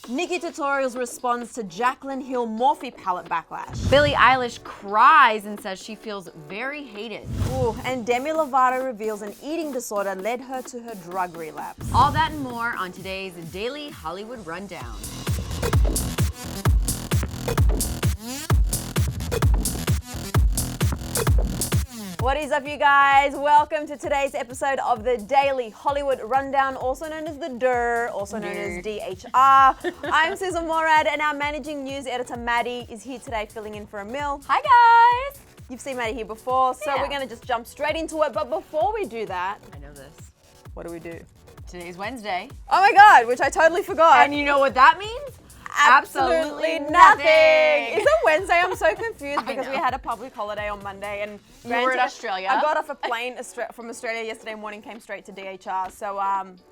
NikkieTutorials responds to Jaclyn Hill Morphe palette backlash. Billie Eilish cries and says she feels very hated. Ooh, and Demi Lovato reveals an eating disorder led her to her drug relapse. All that and more on today's Daily Hollywood Rundown. What is up, you guys? Welcome to today's episode of the Daily Hollywood Rundown, also known as the DHR, also known as DHR. I'm Sussan Morad, and our managing news editor, Maddie, is here today filling in for Emil. Hi, guys. You've seen Maddie here before, so we're going to just jump straight into it. But before we do that, I know this. what do we do? Today's Wednesday. Oh my God, which I totally forgot. And you know what that means? Absolutely nothing. Is it Wednesday? I'm so confused because know. we had a public holiday on Monday, and You were in Australia. I got off a plane from Australia yesterday morning, came straight to DHR. So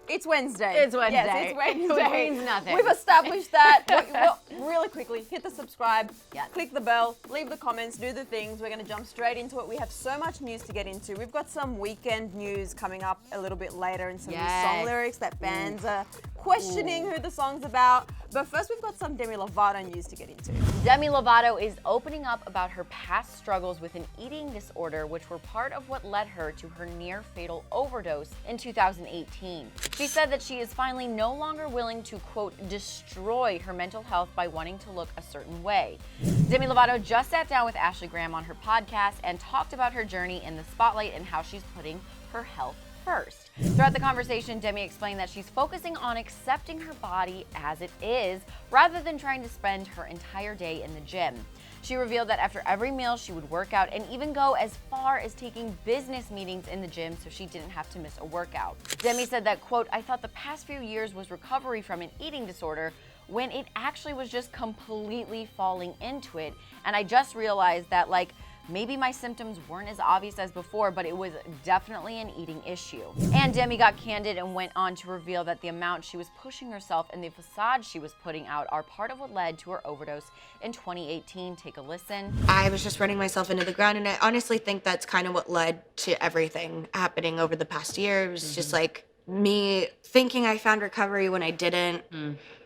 it's Wednesday. It's Wednesday. Yes, it's Wednesday. Which means nothing. We've established that. Well, really quickly, hit the subscribe, Yeah. click the bell, leave the comments, do the things. We're going to jump straight into it. We have so much news to get into. We've got some weekend news coming up a little bit later, and some new song lyrics that fans are questioning who the song's about. But first, we've got some Demi Lovato news to get into. Demi Lovato is opening up about her past struggles with an eating disorder, which were part of what led her to her near-fatal overdose in 2018. She said that she is finally no longer willing to, quote, destroy her mental health by wanting to look a certain way. Demi Lovato just sat down with Ashley Graham on her podcast and talked about her journey in the spotlight and how she's putting her health first. Throughout the conversation, Demi explained that she's focusing on accepting her body as it is, rather than trying to spend her entire day in the gym. She revealed that after every meal, she would work out and even go as far as taking business meetings in the gym so she didn't have to miss a workout. Demi said that, quote, I thought the past few years was recovery from an eating disorder when it actually was just completely falling into it. And I just realized that, maybe my symptoms weren't as obvious as before, but it was definitely an eating issue. And Demi got candid and went on to reveal that the amount she was pushing herself and the facade she was putting out are part of what led to her overdose in 2018. Take a listen. I was just running myself into the ground, and I honestly think that's kind of what led to everything happening over the past year. It was just like me thinking I found recovery when I didn't,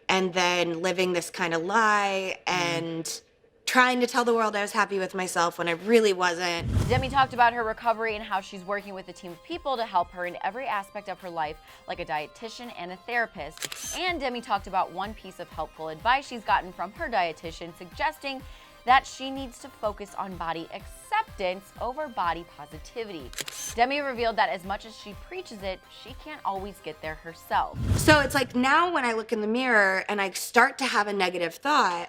and then living this kind of lie and trying to tell the world I was happy with myself when I really wasn't. Demi talked about her recovery and how she's working with a team of people to help her in every aspect of her life, like a dietitian and a therapist. And Demi talked about one piece of helpful advice she's gotten from her dietitian, suggesting that she needs to focus on body acceptance over body positivity. Demi revealed that as much as she preaches it, she can't always get there herself. So it's like now when I look in the mirror and I start to have a negative thought,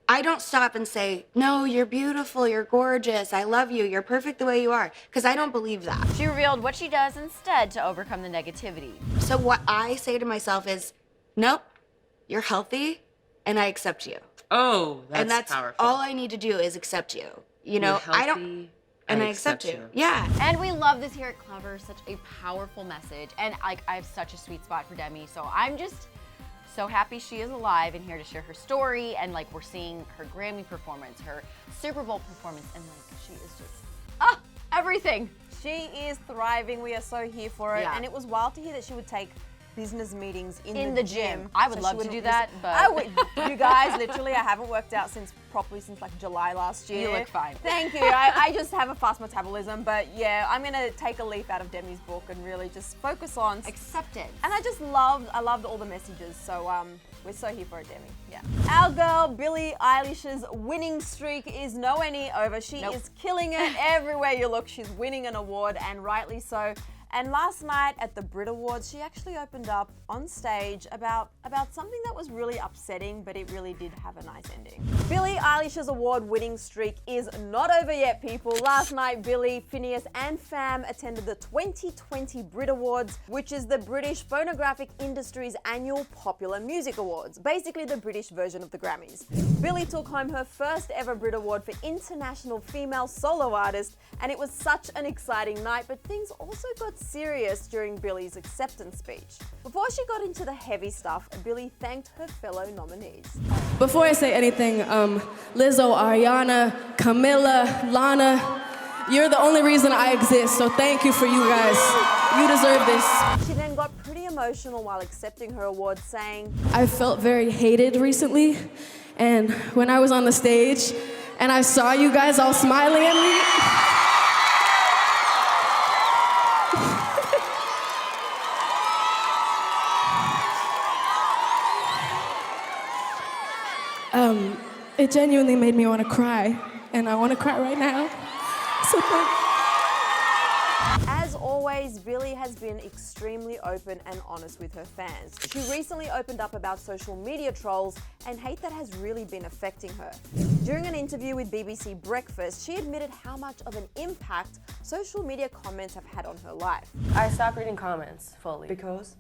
I don't stop and say, no, you're beautiful, you're gorgeous, I love you, you're perfect the way you are, because I don't believe that. She revealed what she does instead to overcome the negativity. So what I say to myself is, nope, you're healthy, and I accept you. Oh, that's And that's powerful. all I need to do is accept you. You know, You're healthy, I don't, and I accept you. Yeah. And we love this here at Clevver, such a powerful message. And I have such a sweet spot for Demi, so I'm just so happy she is alive and here to share her story. And we're seeing her Grammy performance, her Super Bowl performance, and she is just everything. She is thriving. We are so here for it. Yeah. And it was wild to hear that she would take business meetings in the gym. I would So love she to wouldn't do that, miss- but you guys, literally, I haven't worked out since July last year. You look fine. Thank you. I just have a fast metabolism, but yeah, I'm gonna take a leaf out of Demi's book and really just focus on acceptance. And I loved all the messages. So we're so here for it, Demi. Yeah. Our girl Billie Eilish's winning streak is nowhere near over. She is killing it everywhere you look. She's winning an award, and rightly so. And last night at the Brit Awards, she actually opened up on stage about something that was really upsetting, but it really did have a nice ending. Billie Eilish's award-winning streak is not over yet, people. Last night, Billie, Phineas, and fam attended the 2020 Brit Awards, which is the British phonographic industry's annual popular music awards, basically the British version of the Grammys. Billie took home her first ever Brit Award for International Female Solo Artist, and it was such an exciting night, but things also got serious during Billie's acceptance speech. Before she got into the heavy stuff, Billie thanked her fellow nominees. Before I say anything, Lizzo, Ariana, Camilla, Lana, you're the only reason I exist, so thank you for you guys. You deserve this. She then got pretty emotional while accepting her award, saying, I felt very hated recently, and when I was on the stage and I saw you guys all smiling at me, it genuinely made me want to cry, and I want to cry right now. So As always, Billie has been extremely open and honest with her fans. She recently opened up about social media trolls and hate that has really been affecting her. During an interview with BBC Breakfast, she admitted how much of an impact social media comments have had on her life. I stopped reading comments fully. Because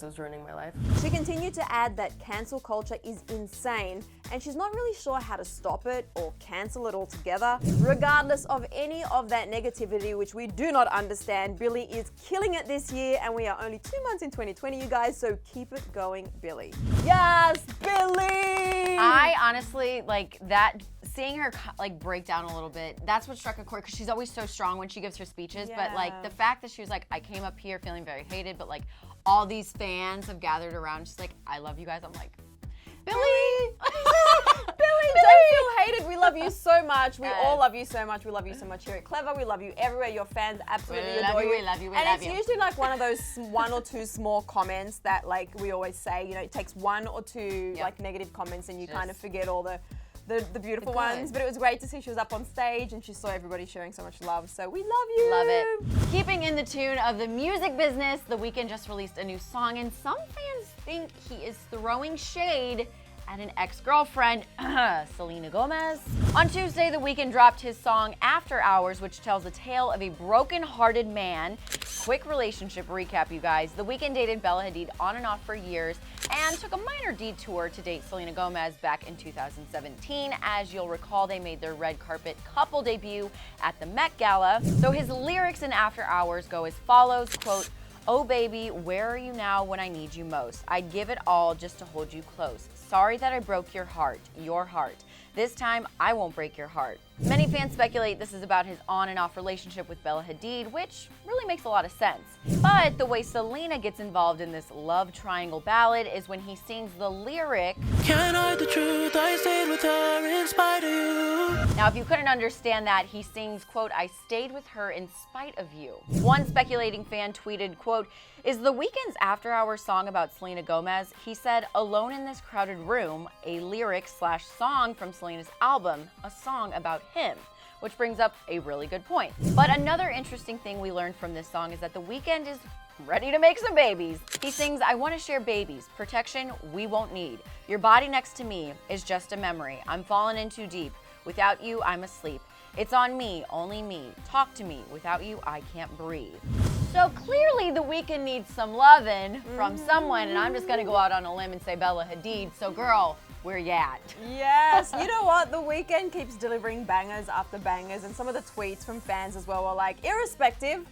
it was ruining my life. She continued to add that cancel culture is insane and she's not really sure how to stop it or cancel it altogether. Regardless of any of that negativity, which we do not understand, Billie is killing it this year, and we are only 2 months in 2020, you guys, so keep it going, Billie. Yes, Billie! I honestly, like, that, seeing her like break down a little bit, that's what struck a chord, because she's always so strong when she gives her speeches, but like the fact that she was like, I came up here feeling very hated, but like all these fans have gathered around, she's like, I love you guys. I'm like, Billie! Billie, don't feel hated. We love you so much. We all love you so much. We love you so much here at Clevver. We love you everywhere. Your fans absolutely adore you. We love you. We and love it's you. usually like one of those one or two small comments that, like we always say, you know, it takes one or two like negative comments and you kind of forget all the beautiful ones. But it was great to see she was up on stage and she saw everybody sharing so much love. So we love you. Love it. Keeping in the tune of the music business, The Weeknd just released a new song, and some fans think he is throwing shade at an ex-girlfriend, Selena Gomez. On Tuesday, The Weeknd dropped his song After Hours, which tells the tale of a broken-hearted man. Quick relationship recap, you guys. The Weeknd dated Bella Hadid on and off for years and took a minor detour to date Selena Gomez back in 2017. As you'll recall, they made their red carpet couple debut at the Met Gala. So his lyrics in After Hours go as follows, quote, "Oh baby, where are you now when I need you most? I'd give it all just to hold you close. Sorry that I broke your heart. This time, I won't break your heart." Many fans speculate this is about his on and off relationship with Bella Hadid, which really makes a lot of sense. But the way Selena gets involved in this love triangle ballad is when he sings the lyric, "Can't hide the truth, I stayed with her in spite of you." Now, if you couldn't understand that, he sings, quote, "I stayed with her in spite of you." One speculating fan tweeted, quote, "Is The Weeknd's After Hours song about Selena Gomez?" He said, "Alone in This Crowded Room, a lyric/song from Selena's album, a song about him." Which brings up a really good point. But another interesting thing we learned from this song is that The Weeknd is ready to make some babies. He sings, "I want to share babies, protection we won't need. Your body next to me is just a memory. I'm falling in too deep. Without you, I'm asleep. It's on me, only me. Talk to me. Without you, I can't breathe." So clearly The Weeknd needs some lovin' from someone, and I'm just gonna go out on a limb and say Bella Hadid. So girl, where you at? Yes, you know what? The Weeknd keeps delivering bangers after bangers, and some of the tweets from fans as well were like, irrespective,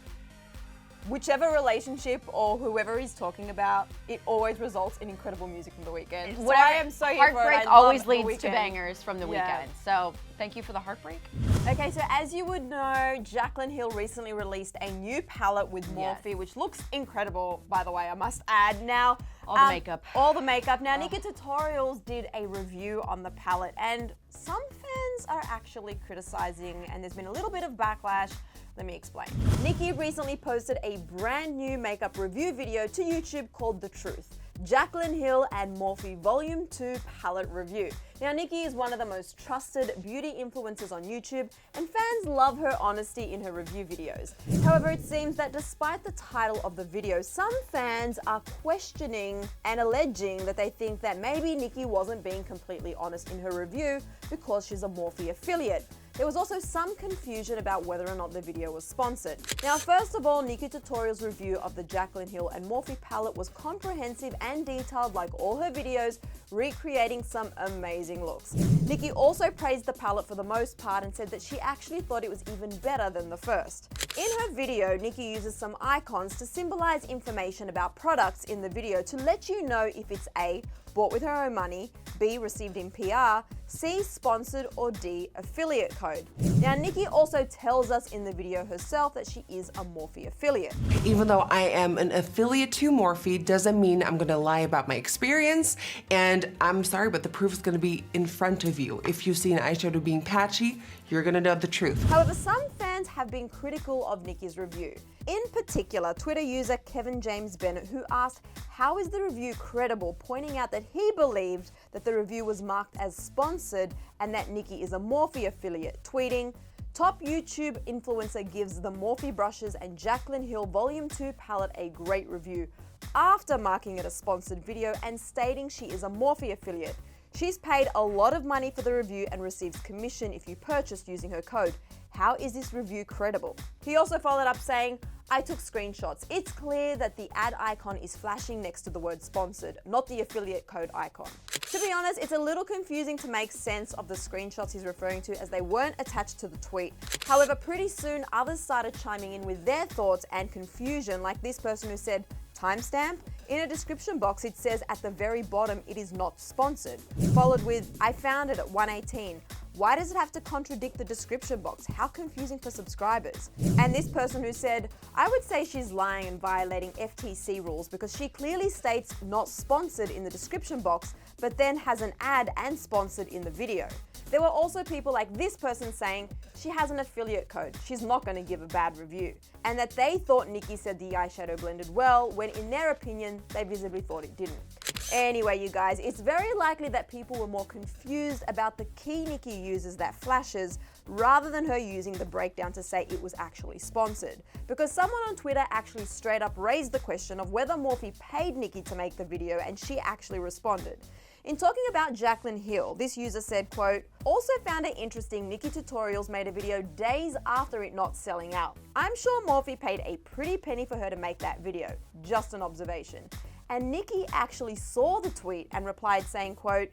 whichever relationship or whoever he's talking about, it always results in incredible music from The Weeknd. So I am so here for it. Heartbreak I always love leads The to Weeknd. bangers from The Weeknd. So thank you for the heartbreak. Okay, so as you would know, Jaclyn Hill recently released a new palette with Morphe, which looks incredible, by the way, I must add. Now, all the makeup. All the makeup. Now, NikkieTutorials did a review on the palette, and some fans are actually criticizing, and there's been a little bit of backlash. Let me explain. Nikki recently posted a brand new makeup review video to YouTube called The Truth, Jaclyn Hill and Morphe Volume 2 Palette Review. Now, Nikki is one of the most trusted beauty influencers on YouTube, and fans love her honesty in her review videos. However, it seems that despite the title of the video, some fans are questioning and alleging that they think that maybe Nikki wasn't being completely honest in her review because she's a Morphe affiliate. There was also some confusion about whether or not the video was sponsored. Now, first of all, NikkieTutorials' review of the Jaclyn Hill and Morphe palette was comprehensive and detailed like all her videos, recreating some amazing looks. Nikki also praised the palette for the most part and said that she actually thought it was even better than the first. In her video, Nikki uses some icons to symbolize information about products in the video to let you know if it's A, bought with her own money, B, received in PR, C, sponsored, or D, affiliate code. Now, Nikki also tells us in the video herself that she is a Morphe affiliate. Even though I am an affiliate to Morphe, doesn't mean I'm gonna lie about my experience, and I'm sorry, but the proof is gonna be in front of you. If you see an eyeshadow being patchy, you're gonna know the truth. However, some fans have been critical of Nikki's review. In particular, Twitter user Kevin James Bennett, who asked, how is the review credible, pointing out that he believed that the review was marked as sponsored and that Nikki is a Morphe affiliate, tweeting, top YouTube influencer gives the Morphe brushes and Jaclyn Hill Volume 2 palette a great review, after marking it a sponsored video and stating she is a Morphe affiliate. She's paid a lot of money for the review and receives commission if you purchase using her code. How is this review credible? He also followed up saying, I took screenshots. It's clear that the ad icon is flashing next to the word sponsored, not the affiliate code icon. To be honest, it's a little confusing to make sense of the screenshots he's referring to as they weren't attached to the tweet. However, pretty soon others started chiming in with their thoughts and confusion, like this person who said, timestamp? In a description box, it says at the very bottom, it is not sponsored. Followed with, I found it at 1:18. Why does it have to contradict the description box? How confusing for subscribers. And this person who said, I would say she's lying and violating FTC rules because she clearly states not sponsored in the description box, but then has an ad and sponsored in the video. There were also people like this person saying she has an affiliate code, she's not going to give a bad review, and that they thought Nikki said the eyeshadow blended well, when in their opinion, they visibly thought it didn't. Anyway, you guys, it's very likely that people were more confused about the key Nikki uses that flashes rather than her using the breakdown to say it was actually sponsored. Because someone on Twitter actually straight up raised the question of whether Morphe paid Nikki to make the video, and she actually responded. In talking about Jaclyn Hill, this user said, quote, also found it interesting NikkieTutorials made a video days after it not selling out. I'm sure Morphe paid a pretty penny for her to make that video. Just an observation. And Nikki actually saw the tweet and replied saying, quote,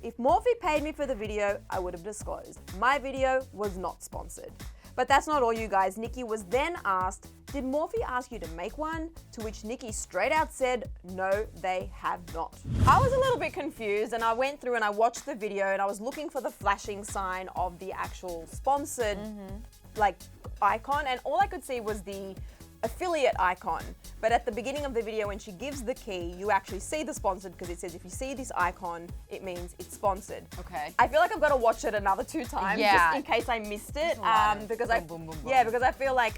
if Morphe paid me for the video, I would have disclosed. My video was not sponsored. But that's not all, you guys. Nikki was then asked, did Morphe ask you to make one? To which Nikki straight out said, no, they have not. I was a little bit confused and I went through and I watched the video and I was looking for the flashing sign of the actual sponsored icon, and all I could see was the affiliate icon. But at the beginning of the video when she gives the key, you actually see the sponsored because it says if you see this icon, it means it's sponsored. Okay. I feel like I've got to watch it another 2 times just in case I missed it. Because I feel like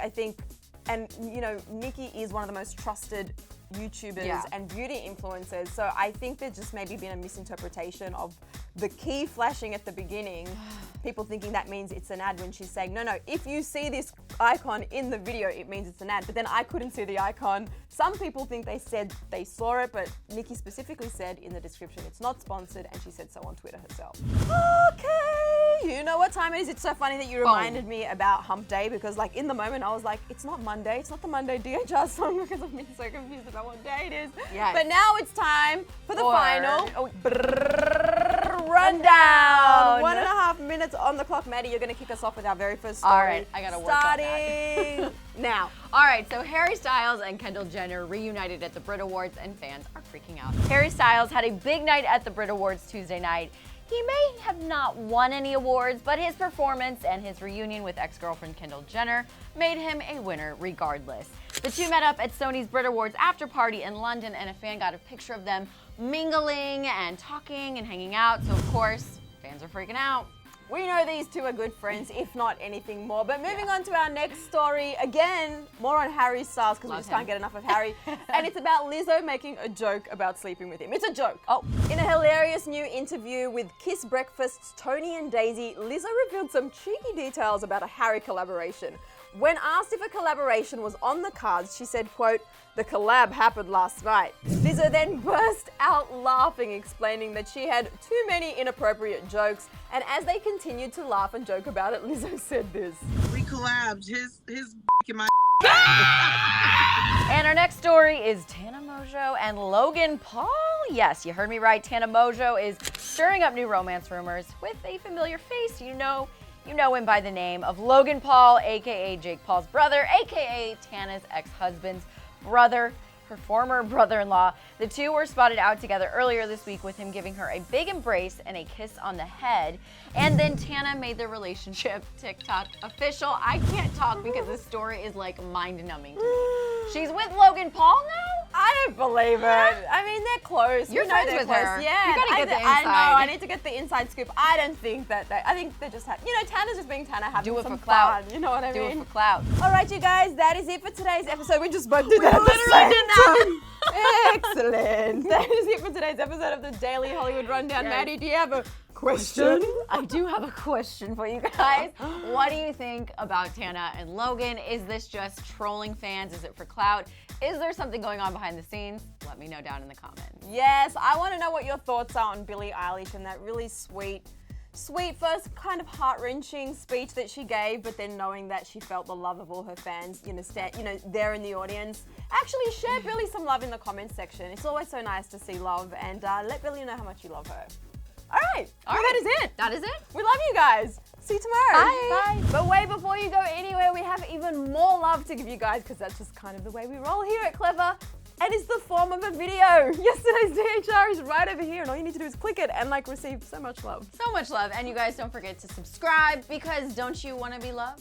and you know, Nikki is one of the most trusted YouTubers and beauty influencers, so I think there's just maybe been a misinterpretation of the key flashing at the beginning, people thinking that means it's an ad when she's saying, no, if you see this icon in the video, it means it's an ad, but then I couldn't see the icon. Some people think they said they saw it, but Nikki specifically said in the description it's not sponsored, and she said so on Twitter herself. Okay, you know what time it is. It's so funny that you reminded me about Hump Day, because like in the moment I was like, it's not Monday, it's not the Monday DHR song, because I've been so confused about what day it is. Yes. But now it's time for the final rundown. 1.5 minutes on the clock. Maddie, you're going to kick us off with our very first story. All right, I got to work on that. Starting now. All right, so Harry Styles and Kendall Jenner reunited at the Brit Awards and fans are freaking out. Harry Styles had a big night at the Brit Awards Tuesday night. He may have not won any awards, but his performance and his reunion with ex-girlfriend Kendall Jenner made him a winner regardless. The two met up at Sony's Brit Awards after party in London, and a fan got a picture of them mingling and talking and hanging out, so of course, fans are freaking out. We know these two are good friends, if not anything more. But moving on to our next story, again, more on Harry Styles, because we just can't get enough of Harry. And it's about Lizzo making a joke about sleeping with him. It's a joke. Oh. In a hilarious new interview with Kiss Breakfast's Tony and Daisy, Lizzo revealed some cheeky details about a Harry collaboration. When asked if a collaboration was on the cards, she said, quote, the collab happened last night. Lizzo then burst out laughing, explaining that she had too many inappropriate jokes, and as they continued to laugh and joke about it, Lizzo said this. We collabed, his in my And our next story is Tana Mongeau and Logan Paul. Yes, you heard me right. Tana Mongeau is stirring up new romance rumors with a familiar face. You know him by the name of Logan Paul, aka Jake Paul's brother, aka Tana's ex-husband's brother. her former brother-in-law. The two were spotted out together earlier this week with him giving her a big embrace and a kiss on the head. And then Tana made their relationship TikTok official. I can't talk because this story is like mind-numbing to me. She's with Logan Paul now? I don't believe it. I mean, they're close. You're We know friends they're with close. her. Yeah. You gotta get the I know. inside. I need to get the inside scoop. I don't think that I think they're just having, Tana's just being Tana, having Do it some for clout. fun. You know what I Do mean? it for clout. All right, you guys, that is it for today's episode. We just both did that. Excellent. That is it for today's episode of the Daily Hollywood Rundown. Yes. Maddie, do you have a question? I do have a question for you guys. What do you think about Tana and Logan? Is this just trolling fans? Is it for clout? Is there something going on behind the scenes? Let me know down in the comments. Yes, I want to know what your thoughts are on Billie Eilish and that really sweet first kind of heart-wrenching speech that she gave, but then knowing that she felt the love of all her fans, there in the audience. Actually, share Billie some love in the comments section. It's always so nice to see love, and let Billie know how much you love her. All right, that is it. That is it. We love you guys. See you tomorrow. Bye. But wait, before you go anywhere, we have even more love to give you guys because that's just kind of the way we roll here at Clevver. And it's the form of a video. Yesterday's DHR is right over here, and all you need to do is click it and receive so much love. So much love. And you guys don't forget to subscribe because don't you want to be loved?